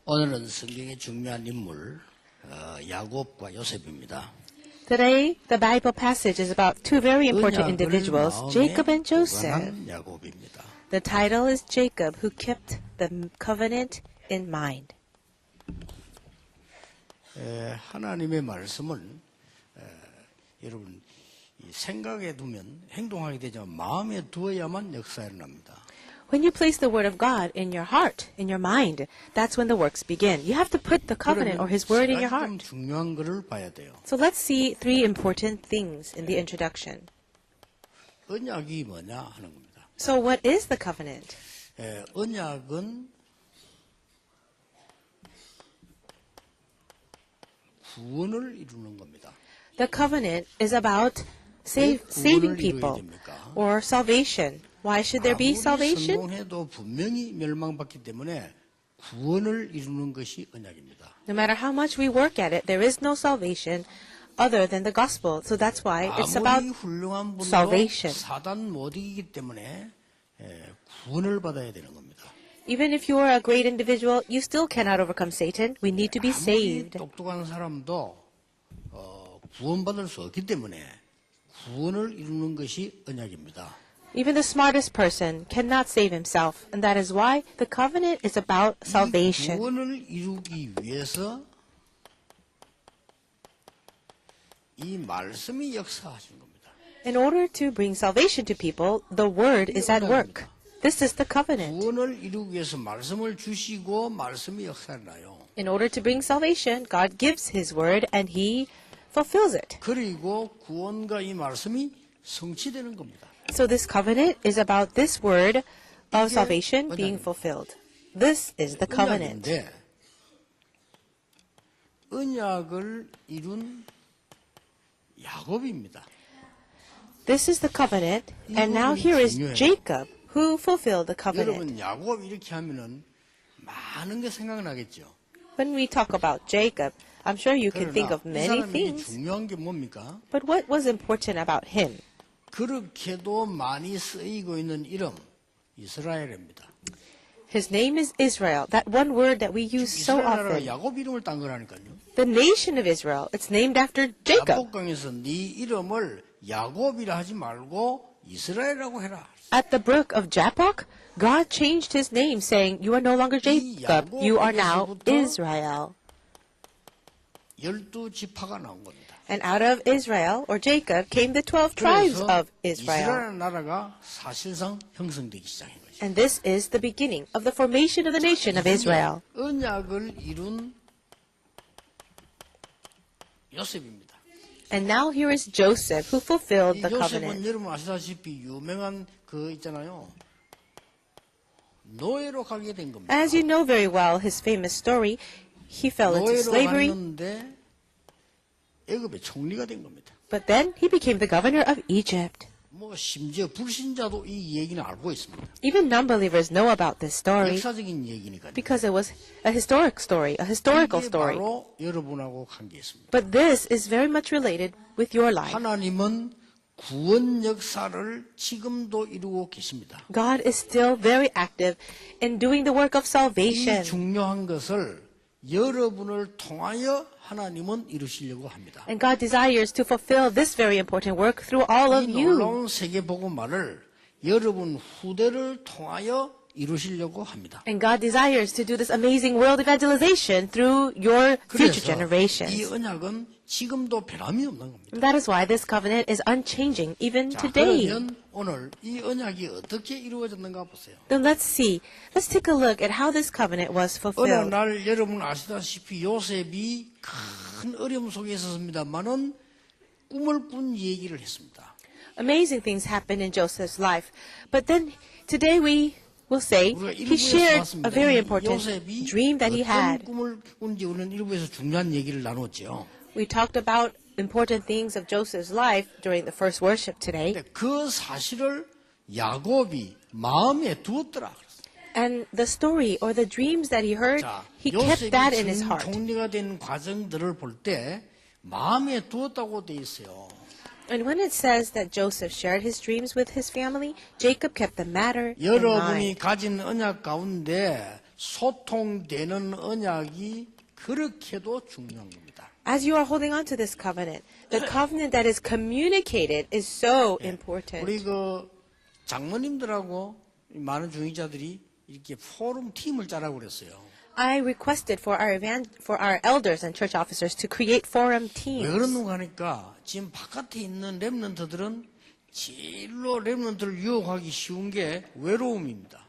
오늘은 성경의 중요한 인물 야곱과 요셉입니다. Today, the Bible passage is about two very important individuals, Jacob and Joseph. 야곱입니다. The title is Jacob, who kept the covenant in mind. 하나님의 말씀은 여러분 생각에 두면 행동하게 되지만 마음에 두어야만 역사가 일어납니다. When you place the word of God in your heart, in your mind, that's when the works begin. You have to put the covenant or His word in your 좀 heart. 중요한 것을 봐야 돼요. So let's see three important things in the introduction. 언약이 뭐냐 하는 겁니다. So what is the covenant? 언약은 구원을 이루는 겁니다. The covenant is about saving people or salvation. Why should there be 아무리 salvation? 성공해도 분명히 멸망받기 때문에 구원을 이루는 것이 언약입니다. No matter how much we work at it, there is no salvation other than the gospel. So that's why it's about 아무리 훌륭한 분도 salvation. 사단 못 이기기 때문에 구원을 받아야 되는 겁니다. Even if you are a great individual, you still cannot overcome Satan. We need to be 아무리 saved. 똑똑한 사람도 구원받을 수 없기 때문에 구원을 이루는 것이 언약입니다. Even the smartest person cannot save himself, and that is why the covenant is about 이 salvation. 구원을 이루기 위해서 이 말씀이 역사하신 겁니다. In order to bring salvation to people, the word is at work. This is the covenant. 구원을 이루기 위해서 말씀을 주시고 말씀이 역사나요. In order to bring salvation, God gives His word and He fulfills it. 그리고 구원과 이 말씀이 성취되는 겁니다. So this covenant is about this word of salvation being fulfilled. This is the covenant. 언약인데 언약을 이룬 야곱입니다. This is the covenant, and now here is Jacob who fulfilled the covenant. 여러분 야곱 이렇게 하면은 많은 게 생각나겠죠. When we talk about Jacob, I'm sure you can think 그러나 of 이 many 사람이 things, 중요한 게 뭡니까? but what was important about him? 그렇게도 많이 쓰이고 있는 이름 이스라엘입니다. His name is Israel, that one word that we use so 이스라엘 나라가 often. 야곱 이름을 딴 거라니까요. The nation of Israel, it's named after Jacob. 야복강에서 네 이름을 야곱이라 하지 말고 이스라엘이라고 해라. At the brook of Jabbok, God changed his name, saying, "You are no longer Jacob, you are now Israel." 12지파가 나온 겁니다. And out of Israel, or Jacob, came the 12 tribes 그래서 of Israel. 이스라엘 나라가 사실상 형성되기 시작한 거죠. And this is the beginning of the formation of the nation of Israel. 언약을 이룬 요셉입니다. And now here is Joseph, who fulfilled 이 the 요셉은 covenant. 여러분 아시다시피 유명한 그 있잖아요. 노예로 가게 된 겁니다. As you know very well, his famous story, he fell into 노예로 slavery, 갔는데 애굽의 총리가 된 겁니다. but then he became the governor of Egypt. 뭐 심지어 불신자도 이 얘기는 알고 있습니다. Even non-believers know about this story 역사적인 얘기니까요. because it was a historic story, a historical 이게 story. 바로 여러분하고 관계 있습니다. But this is very much related with your life. 하나님은 구원 역사를 지금도 이루고 계십니다. God is still very active in doing the work of 이 salvation. 중요한 것을 여러분을 통하여 하나님은 이루시려고 합니다. And God desires to fulfill this very important work through all of 이 you. 놀라운 세계복음화를 여러분 후대를 통하여 이루시려고 합니다. And God desires to do this amazing world evangelization through your future 그래서 이 generations. 언약은 지금도 변함이 없는 겁니다. And that is why this covenant is unchanging even 자, today. 그러면 오늘 이 언약이 어떻게 이루어졌는가 보세요. Then let's take a look at how this covenant was 어느 fulfilled. 날 여러분 아시다시피 요셉이 큰 어려움 속에 있었습니다만은 꿈을 꾼 얘기를 했습니다. Amazing things happened in Joseph's life. But then today we will say 우리가 he 일부에서 shared 봤습니다. a very 이 important 요셉이 dream that he 어떤 had. 꿈을 꾼지 우리는 일부에서 중요한 얘기를 나눴죠. We talked about important things of Joseph's life during the first worship today. 근데 그 사실을 야곱이 마음에 두었더라. And the story or the dreams that he heard, 자, he kept that in 요셉이 his heart. 총리가 된 과정들을 볼 때 마음에 두었다고 돼 있어요. And when it says that Joseph shared his dreams with his family, Jacob kept the matter in 여러분이 mind. 가진 언약 가운데 소통되는 언약이 그렇게도 중요한 겁니다. As you are holding on to this covenant, the covenant that is communicated is so important. 우리 그 장모님들하고 많은 중위자들이 이렇게 포럼 팀을 짜라고 그랬어요. I requested for our elders and church officers to create forum 왜 teams. 그러는가 하니까 지금 바깥에 있는 렘넌트들은 제일로 렘넌트를 유혹하기 쉬운 게 외로움입니다.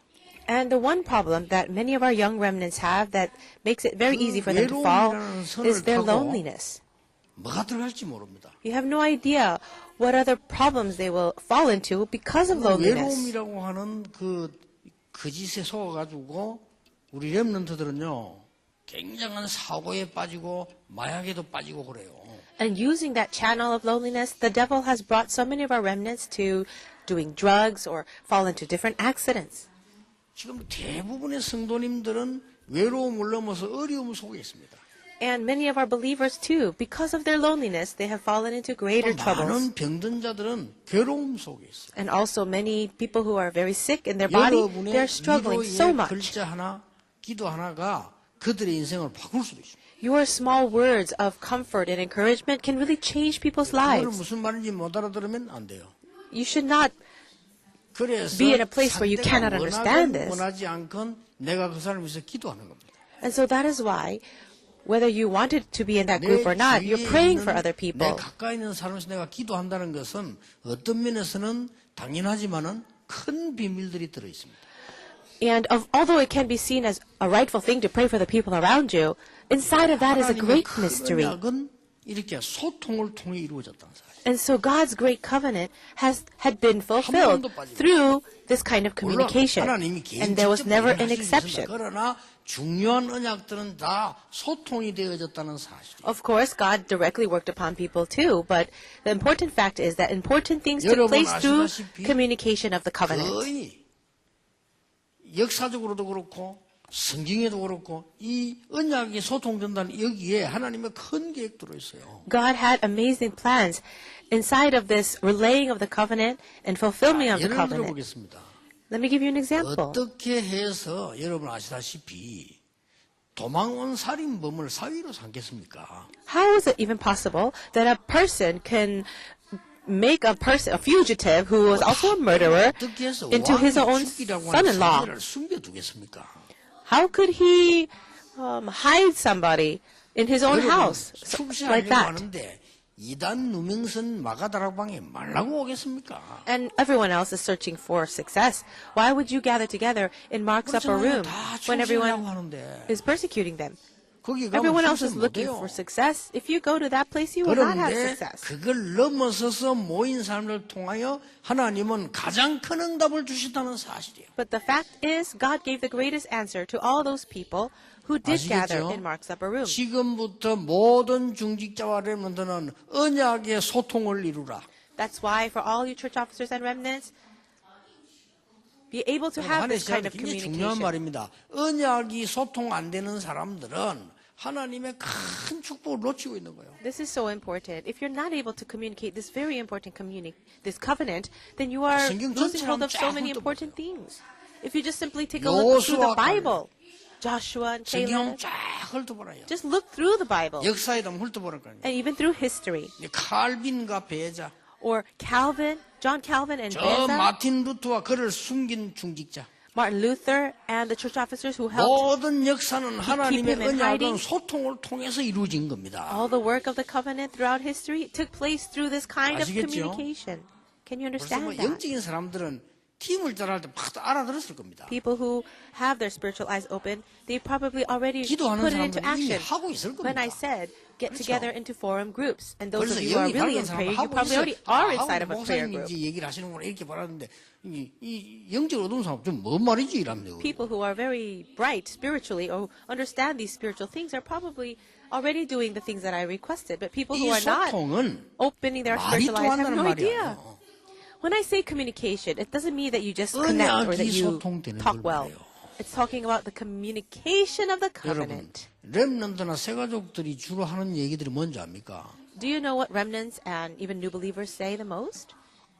And the one problem that many of our young remnants have that makes it very easy for them to fall is their loneliness. 뭐가 들어갈지 모릅니다. You have no idea what other problems they will fall into because of loneliness. 외로움이라고 하는 그 짓에 속아가지고 우리 렘넌트들은요 굉장한 사고에 빠지고 마약에도 빠지고 그래요. And using that channel of loneliness, the devil has brought so many of our remnants to doing drugs or fall into different accidents. 지금 대부분의 성도님들은 외로움을 넘어서 어려움 속에 있습니다. And many of our believers too, because of their loneliness, they have fallen into greater troubles. 많은 병든 자들은 괴로움 속에 있어요. And also many people who are very sick in their body, they're 여러분의 struggling so 위로의 much. 글자 하나, 기도 하나가 그들의 인생을 바꿀 수도 있습니다. Your small words of comfort and encouragement can really change people's 그거를 lives. 무슨 말인지 못 알아들으면 안 돼요. You should not 그래서 be in a place where you cannot understand this. 원하지 않건 내가 그 사람을 위해서 기도하는 겁니다. And so that is why, whether you wanted to be in that group or not, you're praying for other 내 people. 가까이 있는 사람에서 내가 기도한다는 것은 어떤 면에서는 당연하지만은 큰 비밀들이 들어 있습니다. And although it can be seen as a rightful thing to pray for the people around you, inside of that is a great mystery. 언약은 이렇게 소통을 통해 이루어졌다는 사실. And so God's great covenant had been fulfilled through this kind of 물론 communication. 하나님이 And there was never an 개인적으로 일을 하실 수 있습니다. exception. 그러나 중요한 언약들은 다 소통이 되어졌다는 사실이에요. Of course, God directly worked upon people too, but the important fact is that important things took 여러분 place through 아시다시피 communication of the covenant. 거의 역사적으로도 그렇고 성경에도 그렇고 이 언약이 소통된다는 여기에 하나님의 큰 계획 들어있어요. God had amazing plans inside of this relaying of the covenant and fulfillment of the 예를 covenant. 들어보겠습니다. Let me give you an example. 어떻게 해서 여러분 아시다시피 도망 온 살인범을 사위로 삼겠습니까? How is it even possible that a person can make a fugitive who was also a murderer 어떻게 해서 into his own 왕이 죽이라고 하는 son-in-law? 사위를 숨겨두겠습니까? How could he hide somebody in his own house like 출세하려고 that? 하는데 이단 누명선 마가다락방에 말라고 오겠습니까? And everyone else is searching for success. Why would you gather together in Mark's upper room 다 when 출세하려고 everyone 하는데 is persecuting them? 거기 Everyone 가면 else is 출세 looking 못해요. for success. If you go to that place, you will not have 그런데 success. 그걸 넘어서서 모인 사람을 통하여 하나님은 가장 큰 응답을 주신다는 사실이에요. But the fact is, God gave the greatest answer to all those people who did gather 아시겠죠? in Mark's upper room. 지금부터 모든 중직자와 렘넌트는 언약의 소통을 이루라. That's why for all you church officers and remnants, be able to have 한해 this kind 시작에 of 굉장히 중요한 communication. 말입니다. 언약이 소통 안 되는 사람들은 하나님의 큰 축복을 놓치고 있는 거예요. This is so important. If you're not able to communicate this very important this covenant, then you are 성경 losing hold of so 전체를 many 쫙 important things. If you just simply take a look through the 여호수아 Bible, Joshua and 성경 Caleb, 쫙 훑어보라요. just look through the Bible, 역사에도 훑어보랄 거 아니에요. and even through history, 칼빈과 베자, or John Calvin and 저 Beza, 마틴 루터와 그를 숨긴 중직자. Martin Luther, and the church officers who helped 모든 역사는 하나님의 him in 언약은 hiding. 소통을 통해서 이루어진 겁니다. all the work of the covenant throughout history took place through this kind of 아시겠죠? communication. Can you 벌써 뭐 understand that? 영적인 사람들은 팀을 따라할 때 팍 알아들었을 겁니다. People who have their spiritual eyes open, they probably already 기도하는 put it into 사람들은 이미 action. 하고 있을 When I 겁니다. said get 그렇죠. together into forum groups, and those 그래서 of you who are 영이 really 밝은 in prayer, 사람은 you 하고 probably already 있어요. are inside of a prayer 목사님이 group. 이제 얘기를 하시는구나 이렇게 말하는데 이 영적으로 어두운 사람 좀 뭔 말이지 이랍니다. People who are very bright spiritually or understand these spiritual things are probably already doing the things that I requested. But people who 이 are not 소통은 opening their 말이 spiritual eyes have 통한다는 no 말이 idea. 아니에요. When I say communication, it doesn't mean that you just connect or that 언약이 you 소통되는 talk 걸 well. 말해요. It's talking about the communication of the 여러분, covenant. 렘넌트나 새가족들이 주로 하는 얘기들이 뭔지 압니까? Do you know what remnants and even new believers say the most?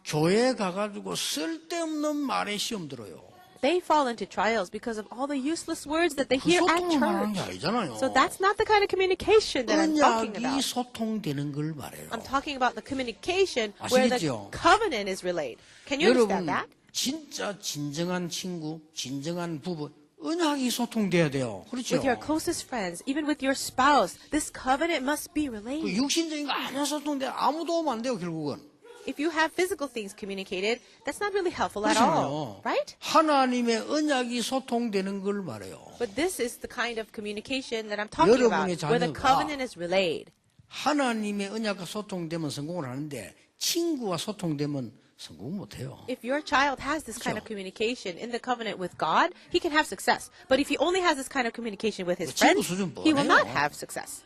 교회 가가지고 쓸데없는 말에 시험 들어요. they fall into trials because of all the useless words that they 그 hear at 소통을 말하는 게 church. 아니잖아요. So that's not the kind of communication that I'm talking 언약이 about. 소통되는 걸 말해요. I'm talking about the communication where the 아시겠죠? covenant is relayed. Can you 여러분 understand that? 진짜 진정한 친구, 진정한 부부, 언약이 소통돼야 돼요. 그렇죠? With your closest friends, even with your spouse, this covenant must be 그 relayed. 육신적인 거 아니야 소통돼 아무도 오면 안 돼요 결국은. If you have physical things communicated, that's not really helpful at all, 그렇잖아요. right? 하나님의 언약이 소통되는 걸 말해요. But this is the kind of communication that I'm talking about, 여러분의 where the 자녀가 covenant is relayed. 하나님의 언약과 소통되면 성공을 하는데 친구와 소통되면 성공 못해요. If your child has this kind of communication in the covenant with God, he can have success. But if he only has this kind of communication with his 친구 friends, 수준 he will not 뻔해요. have success.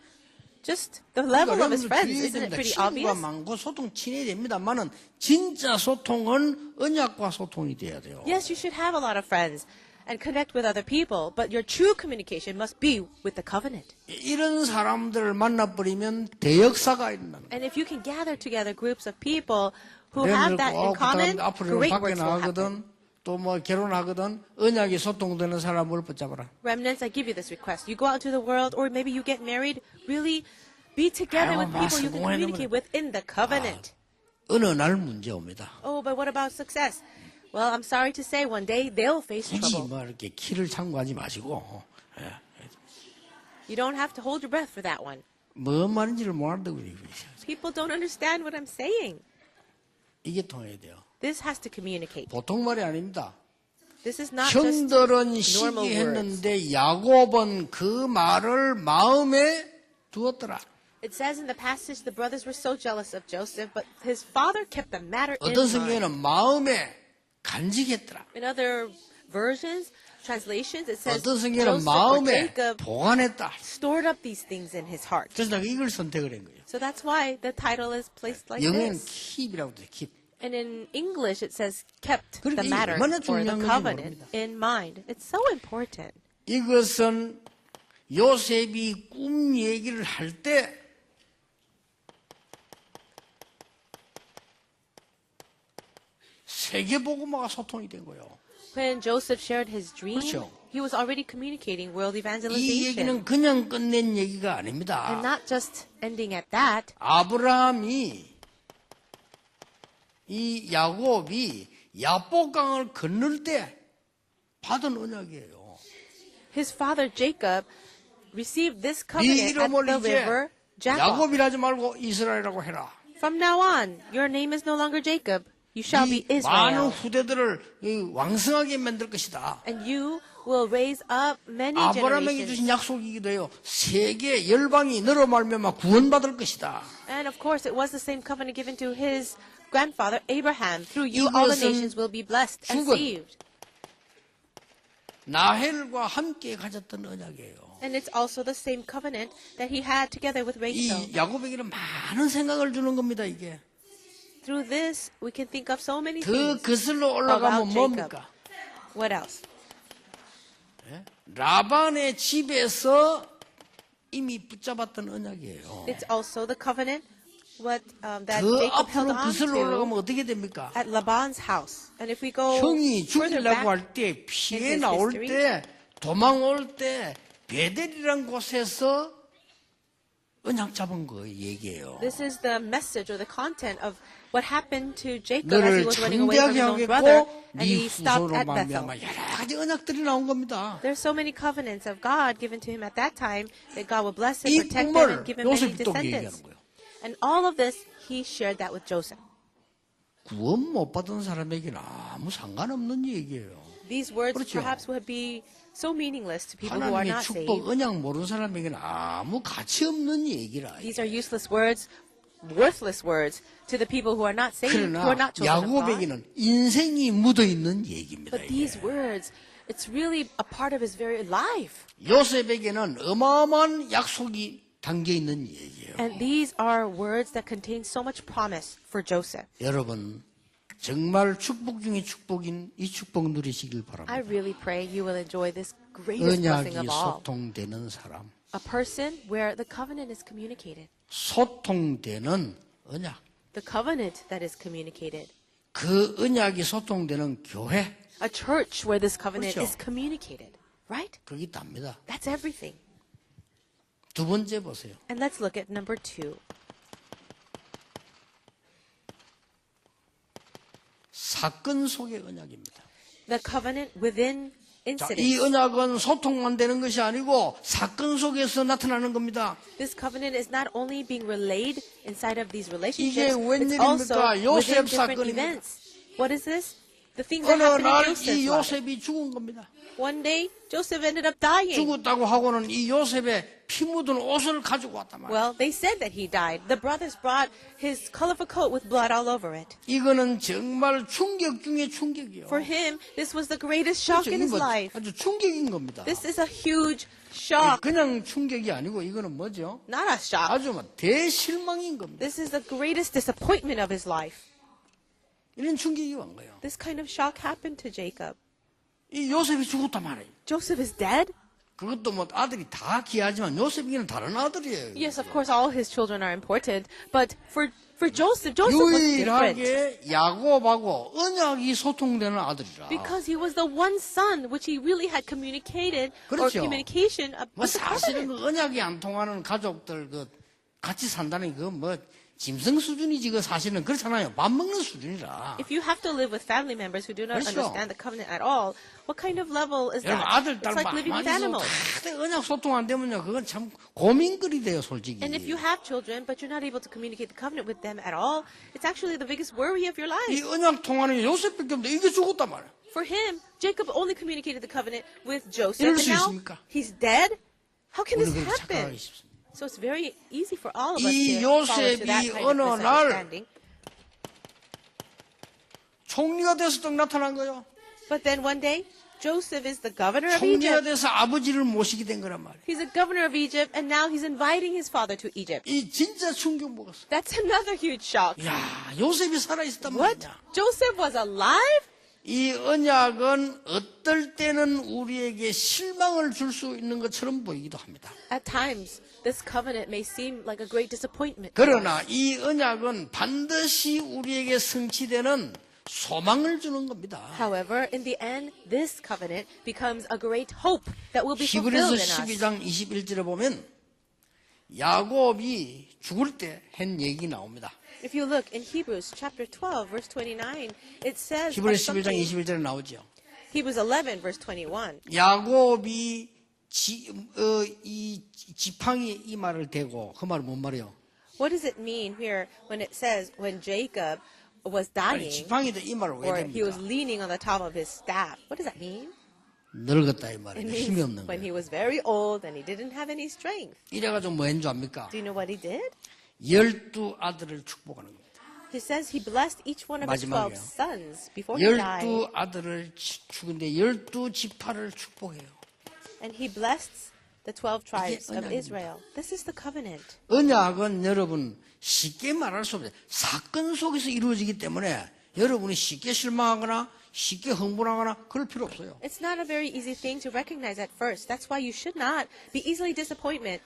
Just the level of his friends, isn't it pretty 친구가 obvious? 많고 소통 친해야 됩니다만은 진짜 소통은 언약과 소통이 돼야 돼요. Yes, you should have a lot of friends and connect with other people, but your true communication must be with the covenant. 이런 사람들을 만나버리면 대역사가 일어나는 거예요. And if you can gather together groups of people who have that in common, 앞으로 great 밖에 works will happen. 나가거든 또 뭐 결혼하거든 언약이 소통되는 사람을 붙잡아라. Remnants, I give you this request. You go out into the world, or maybe you get married, really be together with people you can communicate with in the covenant. 어느 날 문제 옵니다. Oh, but what about success? Well, I'm sorry to say, one day they'll face 굳이 trouble. 뭐 이렇게 키를 참고하지 마시고 You don't have to hold your breath for that one. 뭐 말인지를 못 알아듣고 그래요. People don't understand what I'm saying. 이게 통해야 돼요. This has to communicate. 보통 말이 아닙니다. This is not just 형들은 normal words. 시기했는데 야곱은 그 말을 마음에 두었더라. It says in the passage the brothers were so jealous of Joseph, but his father kept the matter in 어떤 mind. 성경에는 마음에 간직했더라. In other versions, translations, it says 어떤 성경에는 Joseph or 마음에 Jacob 보관했다. stored up these things in his heart. 그래서 내가 이걸 선택을 한 거예요. So that's why the title is placed like 영어는 this. 킵이라고 돼. 킵. And in English, it says kept 그러니까 the 이게 matter 얼마나 or the 중요한 건지 covenant 모릅니다. in mind. It's so important. 이것은 요셉이 꿈 얘기를 할 때 세계복음화가 소통이 된 거예요. When Joseph shared his dream, 그렇죠. he was already communicating world 이 evangelization. 얘기는 그냥 끝낸 얘기가 And 아닙니다. not just ending at that. 아브라함이 이 야곱이 야복강을 건널 때 받은 언약이에요. His father Jacob received this 네 covenant at 이름을 the 이제 river Jabbok. 야곱이라지 말고 이스라엘이라고 해라. From now on, your name is no longer Jacob. You shall be 이 많은 Israel. 후대들을 이 왕성하게 만들 것이다. And you will raise up many 아브라함에게 generations. 주신 약속이기도 해요. 세계 열방이 너로 말미암아 구원받을 것이다. And of course, it was the same covenant given to his grandfather Abraham. Through you, all the 이것은 nations will be blessed and 죽은 saved. 나헬과 함께 가졌던 언약이에요. And it's also the same covenant that he had together with Rachel. 이 야곱에게는 많은 생각을 주는 겁니다. 이게 Through this, we can think of so many 더 things 거슬러 올라가면 about Jacob. 뭡니까? What else? 라반의 집에서 이미 붙잡았던 언약이에요. It's also the covenant that 그 Jacob held 앞으로 on 거슬러 to 올라가면 어떻게 됩니까? at Laban's house. And if we go 형이 further 죽이려고 back, 할 때 피해 in his 나올 history. 때 도망올 때 베델이란 곳에서 언약 잡은 거 얘기예요. this is the message or the content of what happened to Jacob as he 너를 was running away from 창대하게 his own brother, 하겠고 and 네 he stopped 후손으로 at Bethel. 말미암아 여러 가지 언약들이 나온 겁니다. There's so many covenants of God given to him at that time that God will bless him, 이 protect him, 꿈을 and give him many 요셉이 또 얘기하는 descendants. 거예요. And all of this, he shared that with Joseph. 구원 못 받은 사람에게는 아무 상관없는 얘기예요. These words 그렇죠. perhaps would be so meaningless to people who are 하나님의 not 축복, saved. 언약 모르는 사람에게는 아무 가치 없는 얘기라. These are useless words, worthless words to the people who are not saved, who 그러나 are not children of God. 야곱에게는 인생이 묻어 있는 얘기입니다. But these words, it's really a part of his very life. 요셉에게는 어마어마한 약속이 담겨 있는 얘기예요. And these are words that contain so much promise for Joseph. 여러분 정말 축복 중에 축복인 이 축복 누리시길 I 바랍니다. really pray you will enjoy this greatest blessing 언약이 of all. 소통되는 사람, A person where the covenant is communicated. 소통되는 언약. The covenant that is communicated. 그 언약이 소통되는 교회, A church where this covenant 그렇죠. is communicated, right? 그게 답니다. That's everything. 두 번째 보세요. And let's look at number 2. 사건 속의 언약입니다. The covenant within 자, 이 incidents. 언약은 소통만 되는 것이 아니고 사건 속에서 나타나는 겁니다. This covenant is not only being relayed inside of these 이게 relationships, it's also 웬일입니까? within 요셉 different 사건입니다. events. What is this? The things that 어느 happened in 날 Joseph's 이 life. 요셉이 죽은 겁니다. One day, Joseph ended up dying. 죽었다고 하고는 이 요셉의 피 묻은 옷을 가지고 왔단 말이에요. Well, they said that he died. The brothers brought his colorful coat with blood all over it. 이거는 정말 충격 중에 충격이요. For him, this was the greatest shock in his life. 아주 충격인 겁니다. This is a huge shock. 그냥 충격이 아니고 이거는 뭐죠? Not a shock. 아주 대실망인 겁니다. This is the greatest disappointment of his life. 이런 충격이 온 거예요. This kind of shock happened to Jacob. 이 요셉이 죽었단 말이에요. Joseph is dead? 그것도 뭐 아들이 다 귀하지만 요셉이는 다른 아들이에요. Yes, of course, all his children are important. But for Joseph was different. 유일하게 야곱하고 언약이 소통되는 아들이라. Because he was the one son which he really had communicated or 그렇죠. communication 뭐 with the 사실은 covenant. 그 언약이 안 통하는 가족들 그 같이 산다는 그 뭐 짐승 수준이지 그 사실은 그렇잖아요. 밥 먹는 수준이라. If you have to live with family members who do not 그렇죠. understand the covenant at all, what kind of level is 여러분 that? 아들 It's 딸 like living with animals. 언약 소통 안 되면요 그건 참 고민거리 돼요 솔직히. And if you have children, but you're not able to communicate the covenant with them at all, it's actually the biggest worry of your 이 life. 언약 통하는 요셉밖에 없는데 이게 죽었단 말이야. For him, Jacob only communicated the covenant with Joseph, 이럴 and 수 now 있습니까? he's dead? How can this 우리는 그렇게 착각하기 happen? 쉽습니다. So it's very easy for all of us 이 to fall into that 요셉이 kind of 어느 날 misunderstanding. 총리가 돼서 딱 나타난 거예요. But then one day, Joseph is the governor of 총리가 Egypt. 돼서 아버지를 모시게 된 거란 말이에요. He's a governor of Egypt, and now he's inviting his father to Egypt. 이 진짜 충격 먹었어. That's another huge shock. 야, 요셉이 살아 있었단 What? 말이야. Joseph was alive? 이 언약은 어떨 때는 우리에게 실망을 줄 수 있는 것처럼 보이기도 합니다. At times, this covenant may seem like a great disappointment. 그러나 이 언약은 반드시 우리에게 성취되는 소망을 주는 겁니다. However, in the end, this covenant becomes a great hope that will be 히브리서 fulfilled in us. 12장 21절에 보면 야곱이 죽을 때 한 얘기 나옵니다. If you look in Hebrews chapter 12, verse 29, it says 히브리서 of 11장 something- 21절에 나오죠. Hebrews 11, verse 21. 야곱이 이 지팡이 이 말을 대고 그 말은 뭔 말이에요? What does it mean here when it says when Jacob was 아니, dying 지팡이도 이 말을 왜 or he was 됩니까? leaning on the top of his staff? What does that mean? 늙었다 이 It 말이에요. 힘이 means 없는 when he 거예요. was very old and he didn't have any strength. 이래가지고 뭐 했는 줄 압니까? Do you know what he did? 12아들을 축복하는 겁니다. He says he blessed each one of his 12 마지막이에요. sons before he died. 12아들을 축인데 12지파를 축복해요. And he blessed the 12 tribes of 언약입니다. Israel. This is the covenant. 언약은 여러분 쉽게 말할 수 없어요. 사건 속에서 이루어지기 때문에 여러분이 쉽게 실망하거나 쉽게 흥분하거나 그럴 필요 없어요. It's not a very easy thing to recognize at first. That's why you should not be easily disappointed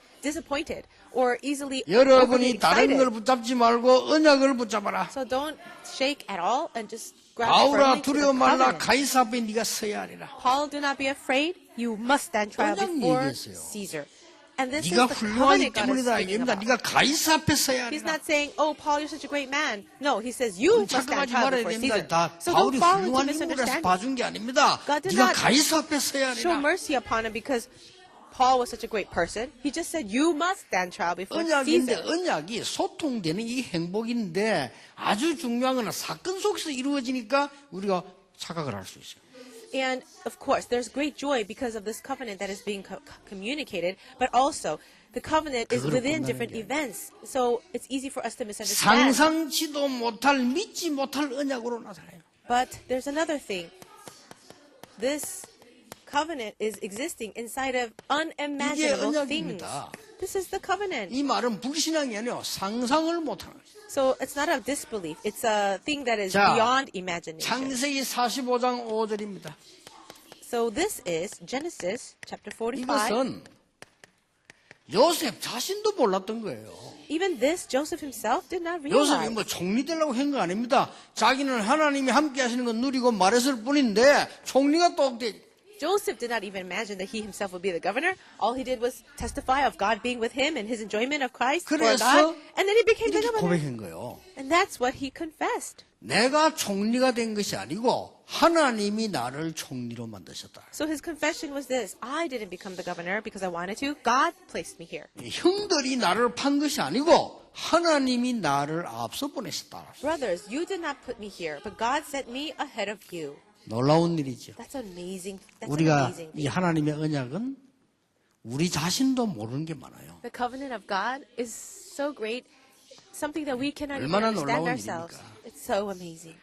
or easily overly 여러분이 다른 걸 excited. 붙잡지 말고 언약을 붙잡아라. So don't shake at all and just grab 바울아 firmly to the 두려워 말라 covenant. 가이사 앞에 네가 서야 하리라. Paul, do not be afraid. You must stand trial 언약 before 얘기했어요. Caesar. And this is 네가 the 훌륭하기 covenant God is 때문이다. speaking 이겁니다. about. 네가 가이사 앞에 서야 He's 하리라. not saying, oh, Paul, you're such a great man. No, he says, you must stand 착각하지 trial 말아야 before 됩니다. Caesar. 다 So don't 바울이 fall into 훌륭한 인물이라서 misunderstanding. 봐준 게 아닙니다. God did 네가 not 가이사 앞에 서야 show 하리라. mercy upon him because Paul was such a great person. He just said, you must stand trial before 언약인데 Caesar. 언약이 소통되는 이 행복인데 아주 중요한 건 사건 속에서 이루어지니까 우리가 착각을 할 수 있어요. And of course, there's great joy because of this covenant that is being communicated, but also the covenant is 그거를 within 본다는 different 게 events. So it's easy for us to misunderstand. 상상치도 못할 믿지 못할 언약으로 나타나요. But there's another thing. This covenant is existing inside of unimaginable things. 언약입니다. This is the covenant. 이 말은 불신앙이 아니요 상상을 못하는 거죠. So it's not a disbelief. It's a thing that is 자, beyond imagination. 창세기 45장 5절입니다. So this is Genesis chapter 45. 이것은 요셉 자신도 몰랐던 거예요. Even this, Joseph himself did not 요셉이 realize. 뭐 총리 되려고 한 거 아닙니다. 자기는 하나님이 함께 하시는 건 누리고 말했을 뿐인데 총리가 또 Joseph did not even imagine that he himself would be the governor. All he did was testify of God being with him and his enjoyment of Christ for 그래서 God. And then he became the 이렇게 governor. 고백한 거예요. And that's what he confessed. 내가 총리가 된 것이 아니고 하나님이 나를 총리로 만드셨다. So his confession was this: I didn't become the governor because I wanted to. God placed me here. 형들이 나를 판 것이 아니고 하나님이 나를 앞서 보내셨다. Brothers, you did not put me here, but God sent me ahead of you. 놀라운 일이죠. That's amazing. That's an 우리가 amazing 이 thing. 하나님의 언약은 우리 자신도 모르는 게 많아요. The covenant of God is so great, something that we cannot even 얼마나 understand 놀라운 ourselves. 일입니까? It's so amazing.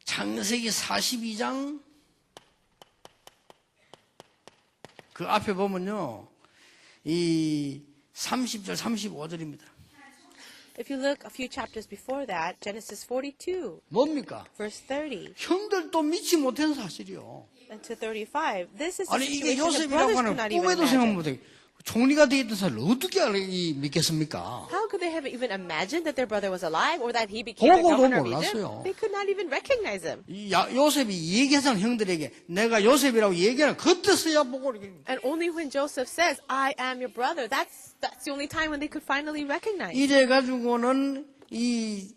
창세기 42장 그 앞에 보면요. 이 30절 35절입니다. If you look a few chapters before that, Genesis 42, 뭡니까? verse 30 형들도 믿지 못한 사실이요. and to 35, this is the 아니 이게 situation that 요셉이라고 brothers 하는 could not even 꿈에도 생각 imagine. 못해. 총리가 되겠던 사람을 어떻게 믿겠습니까? How could they have even imagined that their brother was alive or that he became the 보고도 governor of 몰랐어요. Egypt? They could not even recognize him. 요셉이 얘기하잖아 형들에게 내가 요셉이라고 얘기하는 그때서야 보고 이렇게 And only when Joseph says, I am your brother, that's the only time when they could finally recognize. 이래 가지고는 이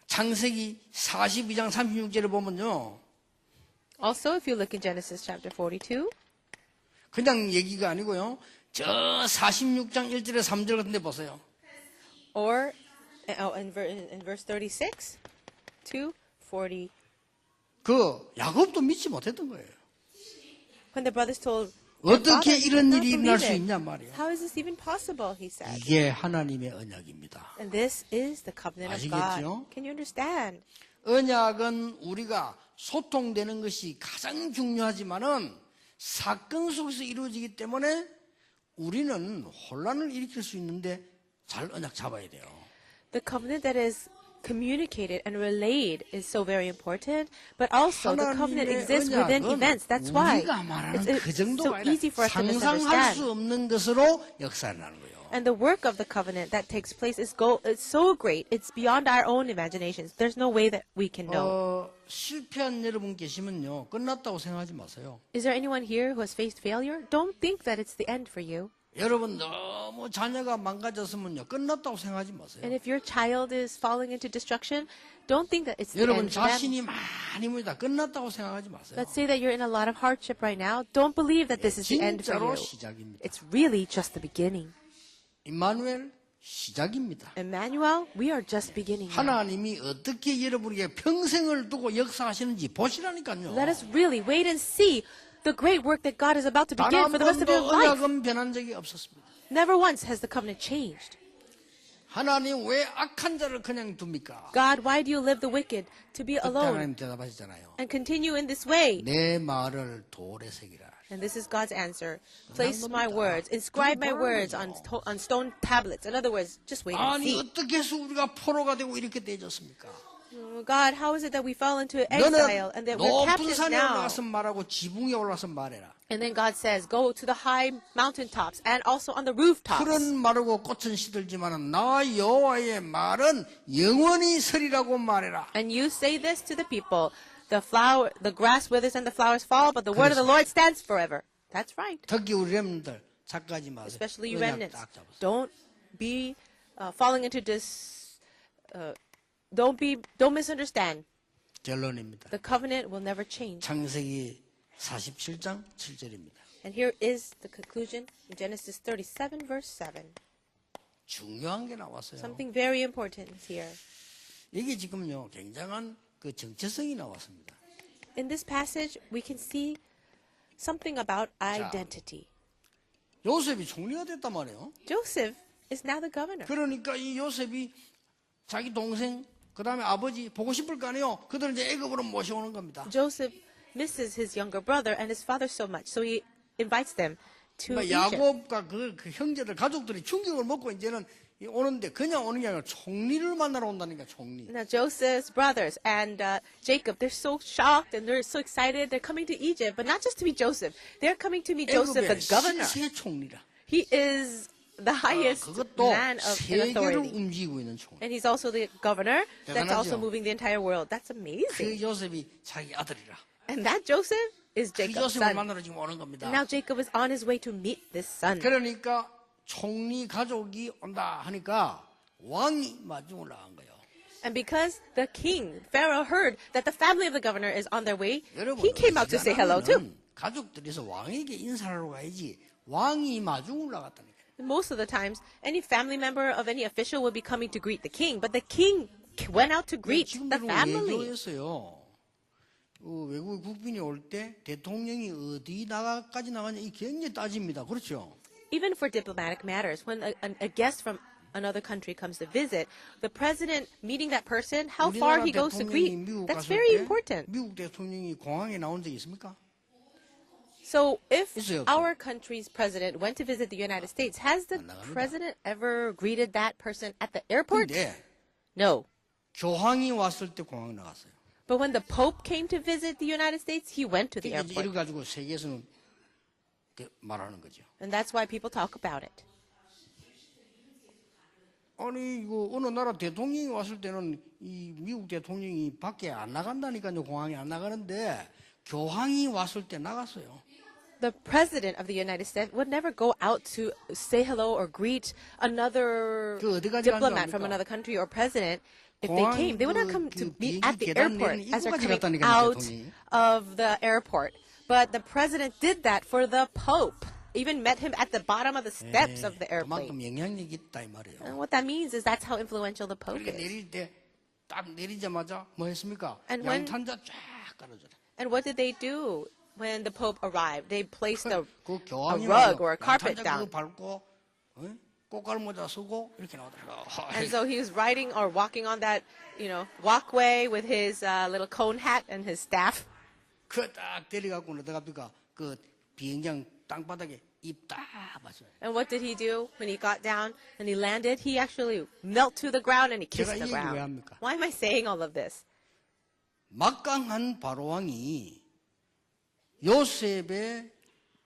창세기 42장 36절에 보면요. Also, if you look in Genesis chapter 42, 그냥 얘기가 아니고요. 저 46장 1절에 3절 같은 데 보세요. or in verse 36 to 40, 그 야곱도 믿지 못했던 거예요. when the brothers told their 어떻게 father, 이런 "He 일이 did 일어날 not 수 believe 있냐 it. 말이에요. How is this even possible?" he said. 이게 하나님의 언약입니다. And this is the covenant of 아시겠죠? God. Can you understand? 언약은 우리가 소통되는 것이 가장 중요하지만은 사건 속에서 이루어지기 때문에 우리는 혼란을 일으킬 수 있는데 잘 언약 잡아야 돼요. The covenant that is communicated and relayed is so very important, but also the covenant 하나님의 exists within 언약은 events. That's why 우리가 말하는 it's 그 so 정도가 easy for 아니라 us to 상상할 misunderstand. 수 없는 것으로 역사를 하는 거예요. And the work of the covenant that takes place is so great. It's beyond our own imaginations. There's no way that we can know. 실패한 여러분 계시면요. 끝났다고 생각하지 마세요. Is there anyone here who has faced failure? Don't think that it's the end for you. 여러분 너무 자녀가 망가졌으면요. 끝났다고 생각하지 마세요. And if your child is falling into destruction, don't think that it's the 여러분 end for them. 자신이 많이 물다 끝났다고 생각하지 마세요. Let's say that you're in a lot of hardship right now. Don't believe that this is the end for 진짜로 you. 시작입니다. It's really just the beginning. 임마누엘 시작입니다. Emmanuel, we are just beginning now. 하나님이 어떻게 여러분에게 평생을 두고 역사하시는지 보시라니까요. Let us really wait and see the great work that God is about to 단 begin 한 for the rest of your 번도 life. 언약은 변한 적이 없었습니다. Never once has the covenant changed. 하나님 왜 악한 자를 그냥 둡니까? God, why do you live the wicked to be 그때 alone 하나님 대답하시잖아요. and continue in this way? 내 말을 돌에 새기라. And this is God's answer. Place my words, inscribe my words on stone tablets. In other words, just wait and 아니 see. 어떻게 해서 우리가 포로가 되고 이렇게 되졌습니까? God, how is it that we fell into exile 너는 and that we're 높은 captives 산에 now? 올라가서 말하고 지붕에 올라가서 말해라. And then God says, go to the high mountaintops and also on the rooftops. 풀은 마르고 꽃은 시들지만 나 여호와의 말은 영원히 서리라고 말해라. And you say this to the people, the grass withers and the flowers fall, but the word of the Lord stands forever. That's right. 특히 우리 렘들 착각하지 마세요. Especially you 언약 remnants. 딱 잡으세요. Don't be falling into this, don't misunderstand. 결론입니다. The covenant will never change. 창세기 47장 7절입니다. And here is the conclusion in Genesis 37, verse 7. 중요한 게 나왔어요. Something very important is here. 이게 지금요 굉장한 그 정체성이 나왔습니다. In this passage, we can see something about identity. 요셉이 총리가 됐단 말이에요. Joseph is now the governor. 그러니까 이 요셉이 자기 동생 그 다음에 아버지 보고 싶을 거 아니에요. 그들을 이제 애굽으로 모셔오는 겁니다. Joseph misses his younger brother and his father so much, so he invites them to Egypt. 야곱과 그 형제들 가족들이 충격을 먹고 이제는 오는데 그냥 오는 게 아니라 총리를 만나러 온다니까 총리. Now, Joseph's brothers and Jacob, they're so shocked and they're so excited. They're coming to Egypt, but not just to meet Joseph. They're coming to meet Joseph, the 애굽의 governor. 실세 총리라. He is the highest 그것도 man of in 세계를 authority. 움직이고 있는 총리. And he's also the governor that's also 대단하죠? moving the entire world. That's 그 amazing. 요셉이 자기 아들이라. And that Joseph is 그 Jacob's 요셉을 son. 만나러 지금 오는 겁니다. And now Jacob is on his way to meet this son. 그러니까 총리 가족이 온다 하니까 왕이 마중을 나간 거예요. And because the king, Pharaoh, heard that the family of the governor is on their way, 여러분, he came out to say hello too. 가족들에서 왕에게 인사하러 가야지 왕이 마중을 나갔다니까. Most of the times, any family member of any official would be coming to greet the king, but the king went out to greet the 지금도 family. 외교에서요. 외국 국빈이 올 때 대통령이 어디 나가까지 나가냐 이 굉장히 따집니다. 그렇죠? Even for diplomatic matters, when a guest from another country comes to visit, the president meeting that person, how far 우리나라 he goes to 대통령이 greet, 미국 that's 갔을 very 때 important. 미국 대통령이 공항에 나온 적이 있습니까? So if 있어요, 없어요? our country's president went to visit the United States, has the 안 나갑니다. president ever greeted that person at the airport? 근데 No. 교황이 왔을 때 공항 나갔어요. But when the Pope came to visit the United States, he went to the 이래 airport. 가지고 세계에서는 말하는 거죠. And that's why people talk about it. 아니 이거 어느 나라 대통령이 왔을 때는 이 미국 대통령이 밖에 안 나간다니까요. 공항에 안 나가는데 교황이 왔을 때 나갔어요. The president of the United States would never go out to say hello or greet another 그 어디까지 diplomat 간다고 from 합니까? another country or president. If they 공항 came, they would not 그- come 그 to meet 비행기 at the 계단 airport 내리는 as they're 입구까지 coming 갔다니까요, out 대통령이. of the airport. But the president did that for the Pope. Even met him at the bottom of the steps of the airplane. 그만큼 영향력이 있다 이 말이에요. And what that means is that's how influential the Pope 그렇게 is. 내릴 때 딱 내리자마자 뭐 했습니까? And when- 양탄자 쫙 깔아줘라. And what did they do when the Pope arrived? They placed a 그 a 교황이 rug or a carpet 양탄자 그거 down. 밟고 꽃갈모자 쓰고 이렇게 나오더라고. And so he was riding or walking on that, walkway with his little cone hat and his staff. 그딱 때려갖고 어떡합니까? 그 비행장 땅바닥에 입 딱 맞아요. And what did he do when he got down and he landed? He actually knelt to the ground and he kissed 제가 the 이 얘기를 왜 ground. 합니까? Why am I saying all of this? 막강한 바로왕이 요셉의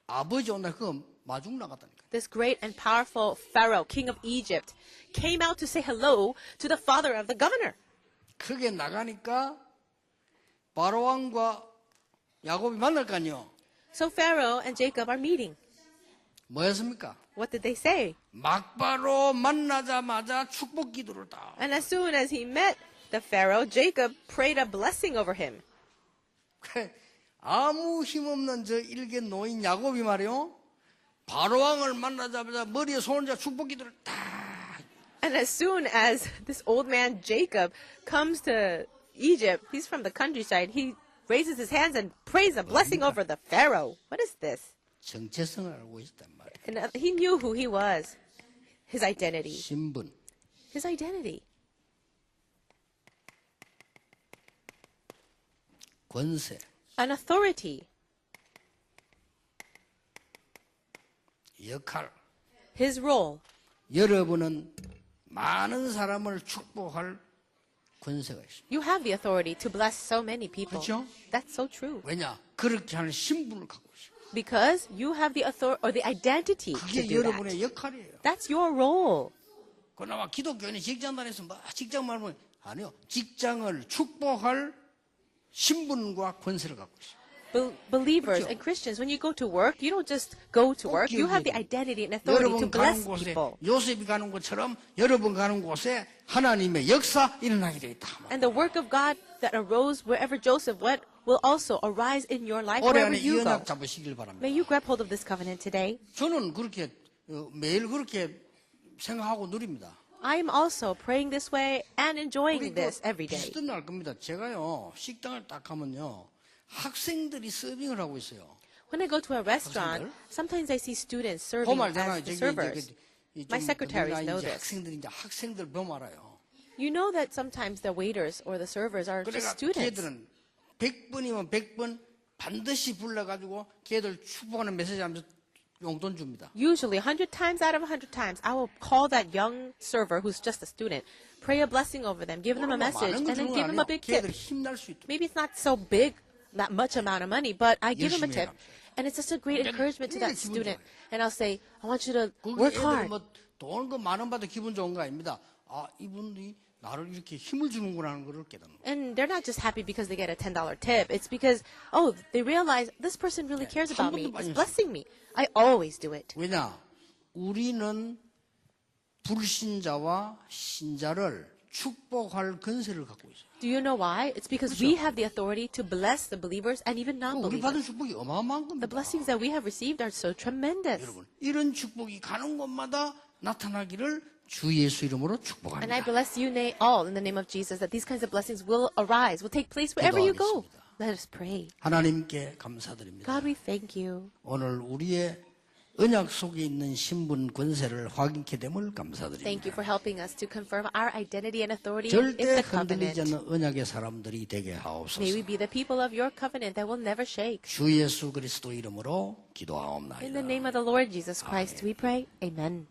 아버지 온다 그거 마중 나갔다니까. This great and powerful Pharaoh, king of Egypt, came out to say hello to the father of the governor. 크게 나가니까 바로왕과 야곱이 만날 거 아니요. So Pharaoh and Jacob are meeting. 뭐였습니까? What did they say? 막바로 만나자마자 축복 기도를 다. And as soon as he met the Pharaoh, Jacob prayed a blessing over him. 아무 힘없는 저 일개 노인 야곱이 말이요. 바로왕을 만나자마자 머리에 손을 자 축복 기도를 다. And as soon as this old man Jacob comes to Egypt, he's from the countryside, he raises his hands and prays a blessing over the Pharaoh. What is this? 정체성을 알고 있단 말이에요. And he knew who he was, his identity. 신분. His identity. 권세. An authority. 역할. His role. 여러분은 많은 사람을 축복할 권세가 있습니다. You have the authority to bless so many people. 그렇죠? That's so true. 왜냐? 그렇게 하는 신분을 갖고 있어요. Because you have the authority or the identity to 그게 do that. 여러분의 역할이에요. That's your role. 그나마 기독교인이 직장 다녀서 뭐 직장 말하면 아니요. 직장을 축복할 신분과 권세를 갖고 있어요. Believers 그렇죠? and Christians, when you go to work, you don't just go to work. You have the identity and authority to 여러분 bless 가는 곳에 people. 요셉이 가는 것처럼 여러분 가는 곳에 하나님의 역사 일어나게 되어 있다. And the work of God that arose wherever Joseph went will also arise in your life 올해 wherever 안에 이 you go. 언약 잡으시길 바랍니다. May you grab hold of this covenant today. 저는 그렇게 매일 그렇게 생각하고 누립니다. I am also praying this way and enjoying 우리 this every day. 비슷한 날 겁니다. 제가요 식당을 딱 가면요 학생들이 서빙을 하고 있어요. When I go to a restaurant, 학생들? sometimes I see students 그 serving 말잖아요. as the servers. My secretaries know this. 학생들이 이제 학생들 보면 알아요. You know that sometimes the waiters or the servers are just 그러니까 students. 걔들은 100번이면 100번 반드시 불러가지고 걔들 축복하는 메시지 하면서 용돈 줍니다. Usually, 100 times out of 100 times, I will call that young server who's just a student, pray a blessing over them, give them a message, 많은 거 and then 주는 건 give them a 아니에요. big tip. 걔들 힘날 수 있도록. Maybe it's not so big, not much amount of money, but I give them a 열심히 tip. 해라. And it's such a great encouragement to that 기분 student. 좋아요. And I'll say, I want you to 그게 work 애들은 hard. 뭐돈 그 만원 받아 기분 좋은 거 아닙니다. 아, 이분이 나를 이렇게 힘을 주는구나 하는 걸 깨닫는 거예요. And they're not just happy because they get a $10 tip. It's because, oh, they realize this person really cares about me. It's blessing me. I always do it. 왜냐? 우리는 불신자와 신자를 축복할 근세를 갖고 있어요. Do you know why? It's because we have the authority to bless the believers and even 우리 non-believers. 받은 축복이 어마어마한 겁니다. The blessings that we have received are so tremendous. 여러분, 이런 축복이 가는 곳마다 나타나기를 주 예수 이름으로 And I 축복합니다. bless you all in the name of Jesus that these kinds of blessings will arise, will take place wherever you go. 기도하겠습니다. Let us pray. 하나님께 감사드립니다. God, we thank you. 오늘 우리의 언약 속에 있는 신분 권세를 확인케 됨을 Thank 감사드립니다. you for helping us to confirm our identity and authority in 절대 the 흔들리지 covenant. 않는 언약의 사람들이 되게 May we 하옵소서. be the people of your covenant that will never shake. 주 예수 그리스도 이름으로 In the 기도하옵나이다. name of the Lord Jesus Christ, we pray. Amen.